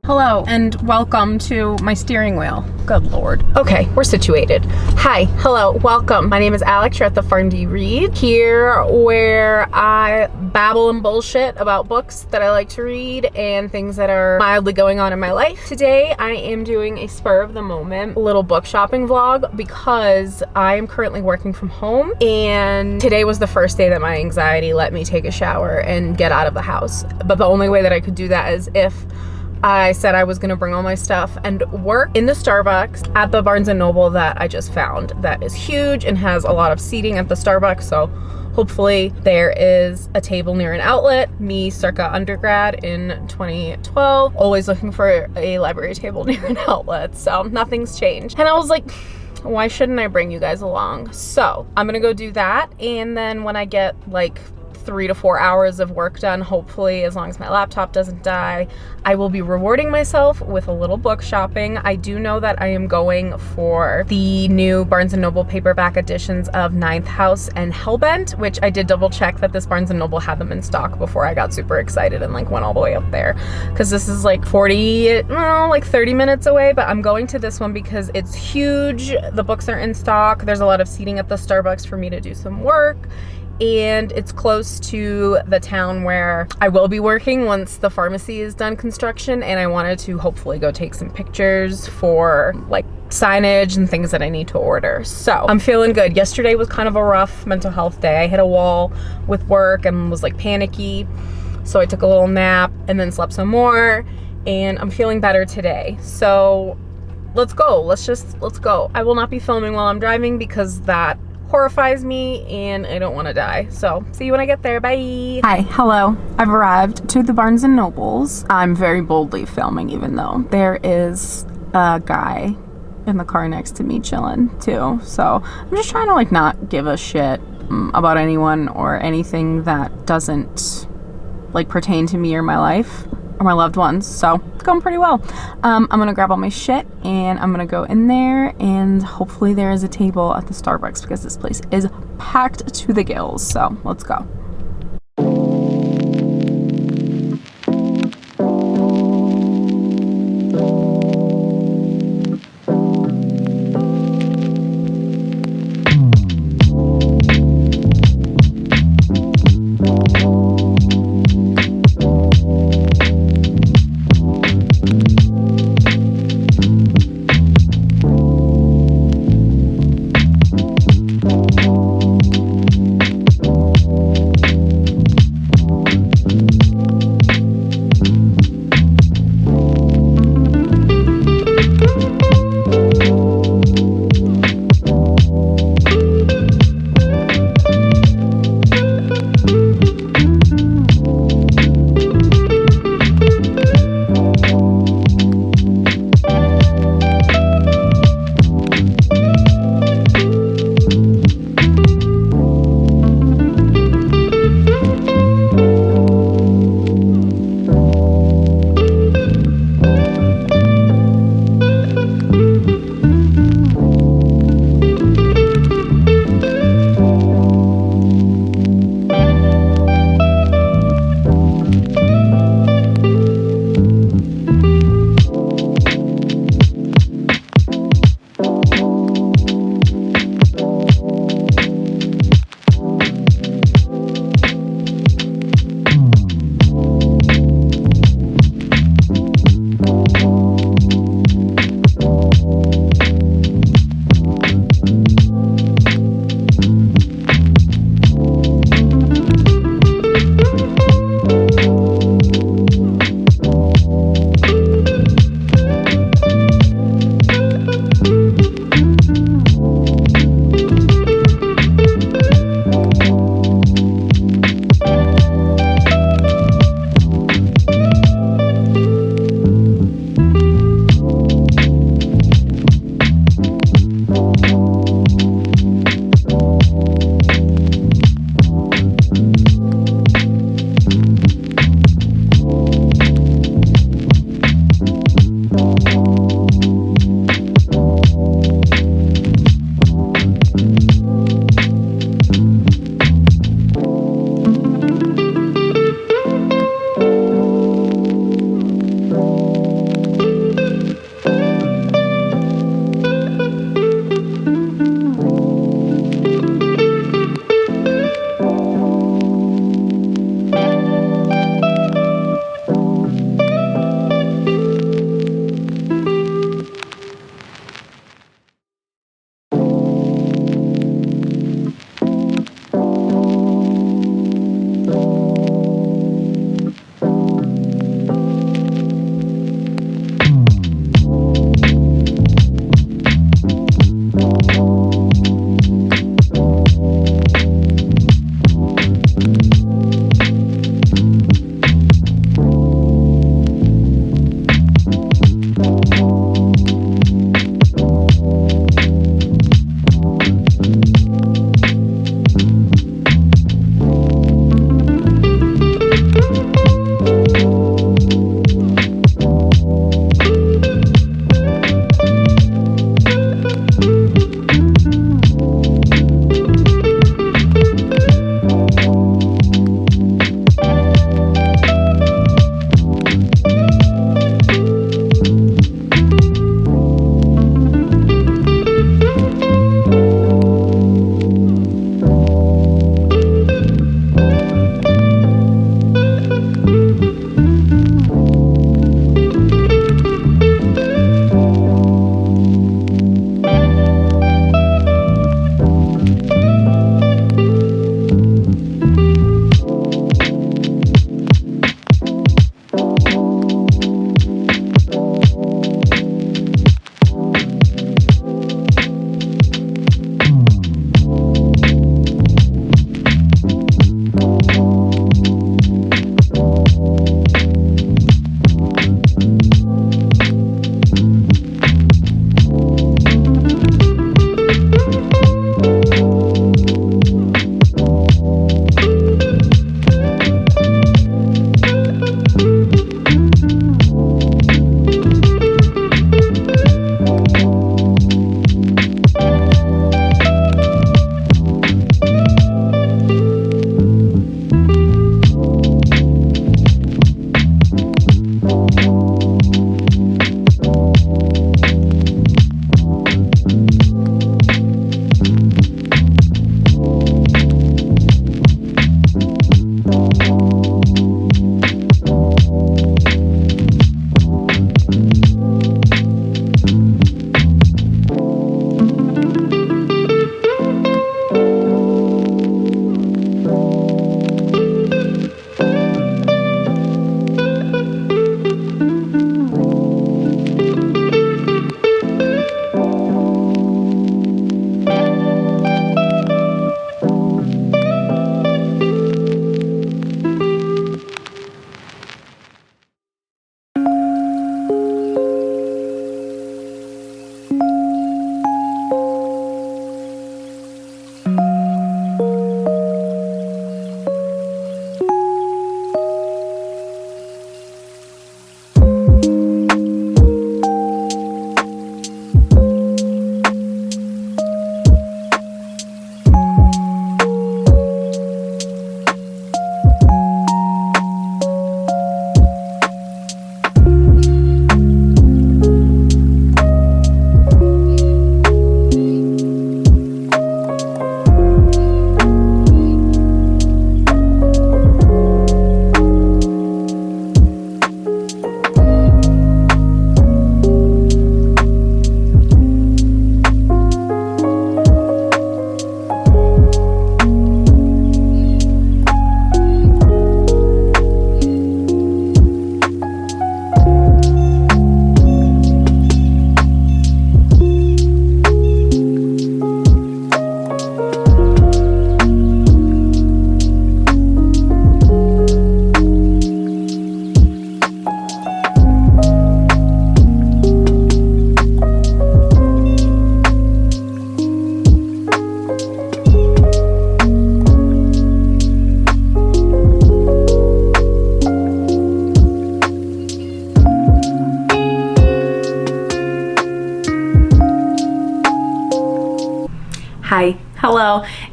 Hello and welcome to my steering wheel. Good Lord. Okay, we're situated. Hi, hello, welcome. My name is Alex. You're at the Farm D Read, here where I babble and bullshit about books that I like to read and things that are mildly going on in my life. Today I am doing a spur of the moment little book shopping vlog because I am currently working from home, and today was the first day that my anxiety let me take a shower and get out of the house. But the only way that I could do that is if I said I was gonna bring all my stuff and work in the Starbucks at the Barnes & Noble that I just found. That is huge and has a lot of seating at the Starbucks, so hopefully there is a table near an outlet. Me, circa undergrad in 2012, always looking for a library table near an outlet, so nothing's changed. And I was like, why shouldn't I bring you guys along? So I'm gonna go do that, and then when I get like 3 to 4 hours of work done, hopefully, as long as my laptop doesn't die, I will be rewarding myself with a little book shopping. I do know that I am going for the new Barnes & Noble paperback editions of Ninth House and Hellbent, which I did double check that this Barnes & Noble had them in stock before I got super excited and like went all the way up there, because this is like 30 minutes away, but I'm going to this one because it's huge. The books are in stock. There's a lot of seating at the Starbucks for me to do some work, and it's close to the town where I will be working once the pharmacy is done construction, and I wanted to hopefully go take some pictures for like signage and things that I need to order. So I'm feeling good. Yesterday was kind of a rough mental health day. I hit a wall with work and was like panicky, so I took a little nap and then slept some more, and I'm feeling better today. So let's go. Let's go. I will not be filming while I'm driving because that horrifies me and I don't want to die. So see you when I get there. Bye. Hi, hello. I've arrived to the Barnes & Nobles. I'm very boldly filming, even though there is a guy in the car next to me chilling too. So I'm just trying to like not give a shit about anyone or anything that doesn't like pertain to me or my life or my loved ones. So it's going pretty well. I'm gonna grab all my shit and I'm gonna go in there, and hopefully there is a table at the Starbucks because this place is packed to the gills. So let's go.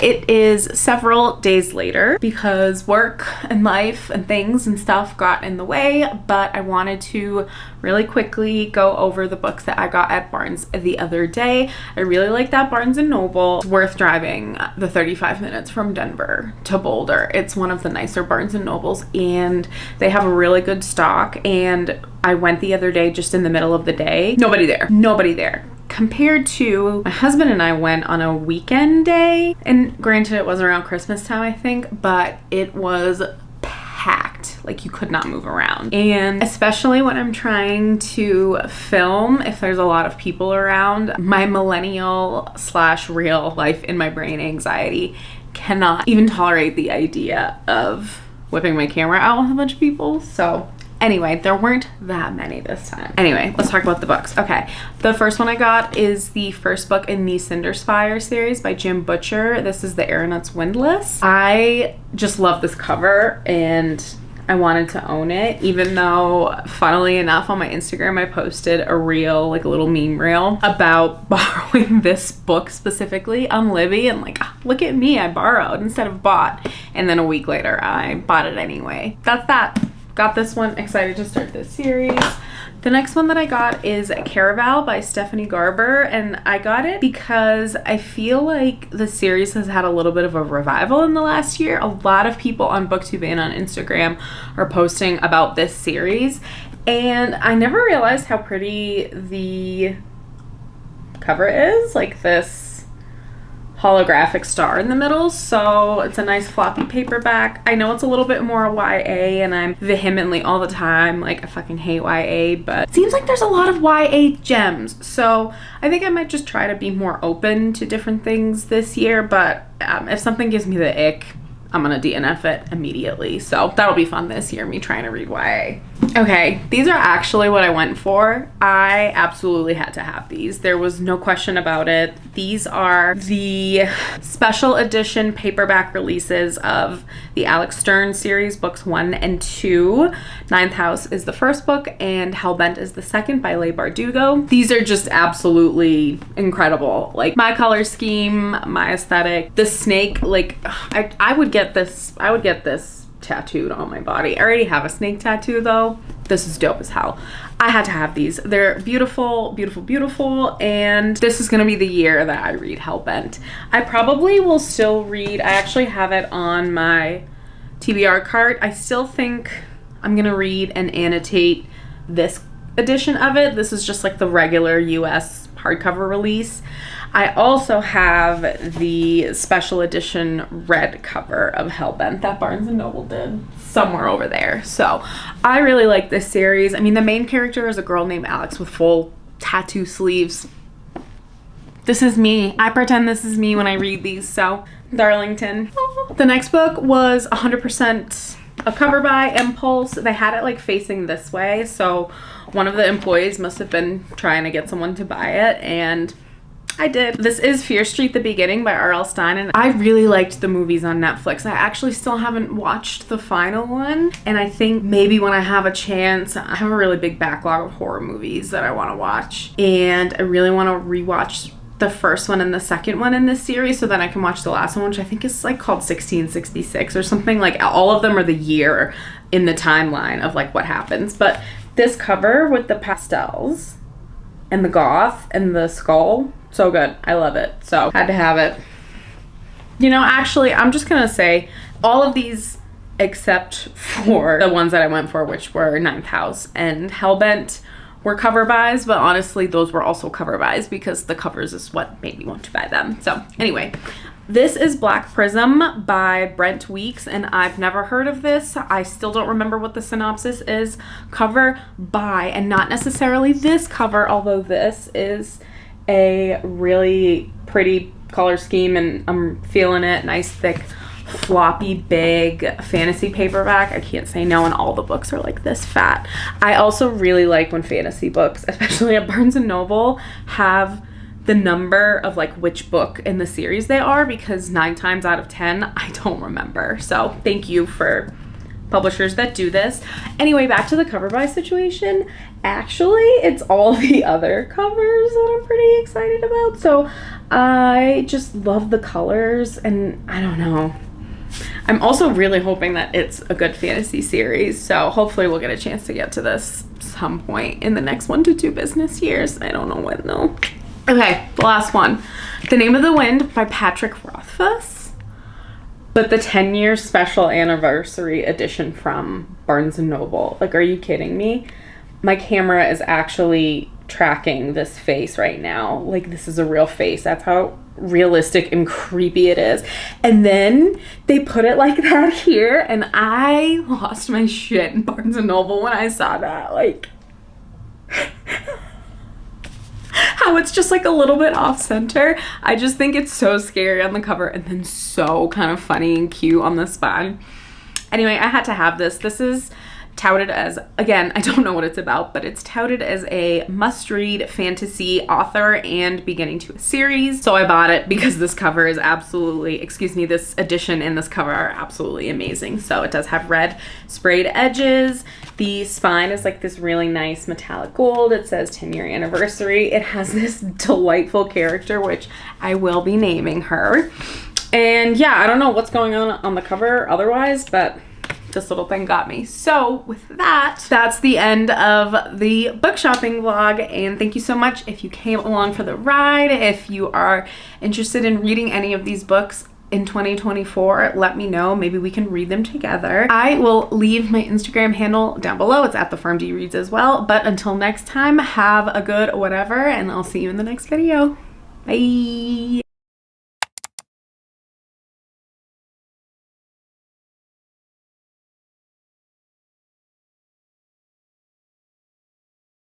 It is several days later because work and life and things and stuff got in the way, but I wanted to really quickly go over the books that I got at Barnes the other day. I really like that Barnes & Noble. It's worth driving the 35 minutes from Denver to Boulder. It's one of the nicer Barnes & Nobles, and they have a really good stock, and I went the other day just in the middle of the day. Nobody there. Compared to my husband and I went on a weekend day, and granted it was around Christmas time I think, but it was packed. Like, you could not move around. And especially when I'm trying to film, if there's a lot of people around, my millennial / real life in my brain anxiety cannot even tolerate the idea of whipping my camera out with a bunch of people. So anyway, there weren't that many this time. Anyway, let's talk about the books. Okay, the first one I got is the first book in the Cinderspire series by Jim Butcher. This is The Aeronauts Windlass. I just love this cover, and I wanted to own it, even though, funnily enough, on my Instagram I posted a reel, like a little meme reel, about borrowing this book specifically on Libby, and like, look at me, I borrowed instead of bought. And then a week later I bought it anyway. That's that. Got this one, excited to start this series. The next one that I got is Caraval by Stephanie Garber, and I got it because I feel like the series has had a little bit of a revival in the last year. A lot of people on BookTube and on Instagram are posting about this series, and I never realized how pretty the cover is, like this holographic star in the middle. So it's a nice floppy paperback. I know it's a little bit more YA, and I'm vehemently all the time like, I fucking hate YA, but it seems like there's a lot of YA gems. So I think I might just try to be more open to different things this year, but if something gives me the ick, I'm gonna DNF it immediately. So that'll be fun this year, me trying to read YA. Okay, these are actually what I went for. I absolutely had to have these. There was no question about it. These are the special edition paperback releases of the Alex Stern series, books 1 and 2. Ninth House is the first book, and Hellbent is the second by Leigh Bardugo. These are just absolutely incredible. Like, my color scheme, my aesthetic, the snake, like, I would get this tattooed on my body. I already have a snake tattoo though. This is dope as hell. I had to have these. They're beautiful, beautiful, beautiful, and this is gonna be the year that I read Hellbent. I probably will still read, I actually have it on my TBR cart. I still think I'm gonna read and annotate this edition of it. This is just like the regular US hardcover release. I also have the special edition red cover of Hellbent that Barnes & Noble did somewhere over there. So I really like this series. I mean, the main character is a girl named Alex with full tattoo sleeves. This is me. I pretend this is me when I read these, so Darlington. The next book was 100% a cover by Impulse. They had it like facing this way, so one of the employees must have been trying to get someone to buy it, and I did. This is Fear Street: The Beginning by R.L. Stine, and I really liked the movies on Netflix. I actually still haven't watched the final one, and I think maybe when I have a chance, I have a really big backlog of horror movies that I want to watch, and I really want to rewatch the first one and the second one in this series so then I can watch the last one, which I think is like called 1666 or something. Like, all of them are the year in the timeline of like what happens. But this cover with the pastels and the goth and the skull, so good. I love it. So had to have it. You know, actually, I'm just gonna say all of these except for the ones that I went for, which were Ninth House and Hellbent, were cover buys, but honestly those were also cover buys because the covers is what made me want to buy them. So anyway, this is Black Prism by Brent Weeks, and I've never heard of this. I still don't remember what the synopsis is. Cover by, and not necessarily this cover, although this is a really pretty color scheme and I'm feeling it. Nice thick floppy big fantasy paperback. I can't say no, and all the books are like this fat. I also really like when fantasy books, especially at Barnes & Noble, have the number of like which book in the series they are, because 9 times out of 10 I don't remember. So thank you for publishers that do this. Anyway, back to the cover buy situation. Actually, it's all the other covers that I'm pretty excited about. So I just love the colors, and I don't know. I'm also really hoping that it's a good fantasy series. So hopefully we'll get a chance to get to this some point in the next 1 to 2 business years. I don't know when though. Okay, the last one. The Name of the Wind by Patrick Rothfuss, but the 10-year special anniversary edition from Barnes & Noble. Like, are you kidding me? My camera is actually tracking this face right now. Like, this is a real face. That's how realistic and creepy it is. And then they put it like that here, and I lost my shit in Barnes & Noble when I saw that. Like, how it's just like a little bit off center. I just think it's so scary on the cover and then so kind of funny and cute on the spine. Anyway, I had to have this. This is touted as, again, I don't know what it's about, but it's touted as a must-read fantasy author and beginning to a series. So I bought it because this cover is absolutely, excuse me, this edition and this cover are absolutely amazing. So it does have red sprayed edges. The spine is like this really nice metallic gold. It says 10-year anniversary. It has this delightful character, which I will be naming her. And yeah, I don't know what's going on the cover otherwise, but this little thing got me. So with that, that's the end of the book shopping vlog, and thank you so much if you came along for the ride. If you are interested in reading any of these books in 2024, let me know. Maybe we can read them together. I will leave my Instagram handle down below. It's at @thefarmdreads as well. But until next time, have a good whatever, and I'll see you in the next video. Bye.